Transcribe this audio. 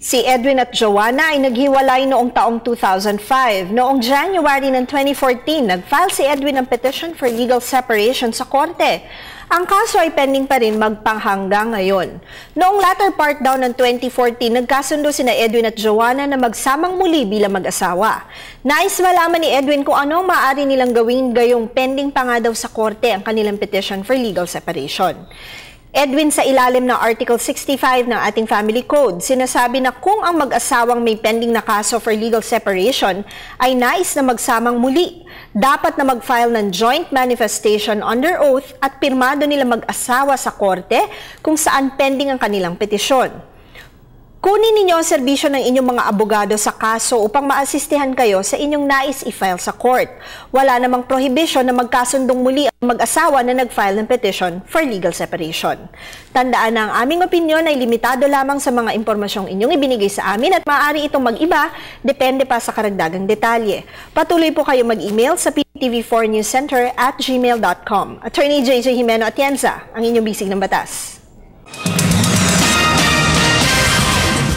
Si Edwin at Joanna ay naghiwalay noong taong 2005. Noong January ng 2014, nag-file si Edwin ng petition for legal separation sa korte. Ang kaso ay pending pa rin magpanghanggang ngayon. Noong latter part daw ng 2014, nagkasundo sina Edwin at Joanna na magsamang muli bilang mag-asawa. Nais malaman ni Edwin kung ano ang maaari nilang gawin gayong pending pa nga daw sa korte ang kanilang petition for legal separation. Edwin, sa ilalim ng Article 65 ng ating Family Code, sinasabi na kung ang mag-asawang may pending na kaso for legal separation ay nais na magsamang muli, dapat na mag-file ng joint manifestation under oath at pirmado nila mag-asawa sa korte kung saan pending ang kanilang petisyon. Kunin ninyo ang serbisyo ng inyong mga abogado sa kaso upang maasistihan kayo sa inyong nais i-file sa court. Wala namang prohibition na magkasundong muli ang mag-asawa na nag-file ng petition for legal separation. Tandaan na ang aming opinyon ay limitado lamang sa mga impormasyong inyong ibinigay sa amin at maaari itong mag-iba, depende pa sa karagdagang detalye. Patuloy po kayo mag-email sa ptv4newscenter@gmail.com. Attorney JJ Jimeno Atienza, ang inyong bisig ng batas.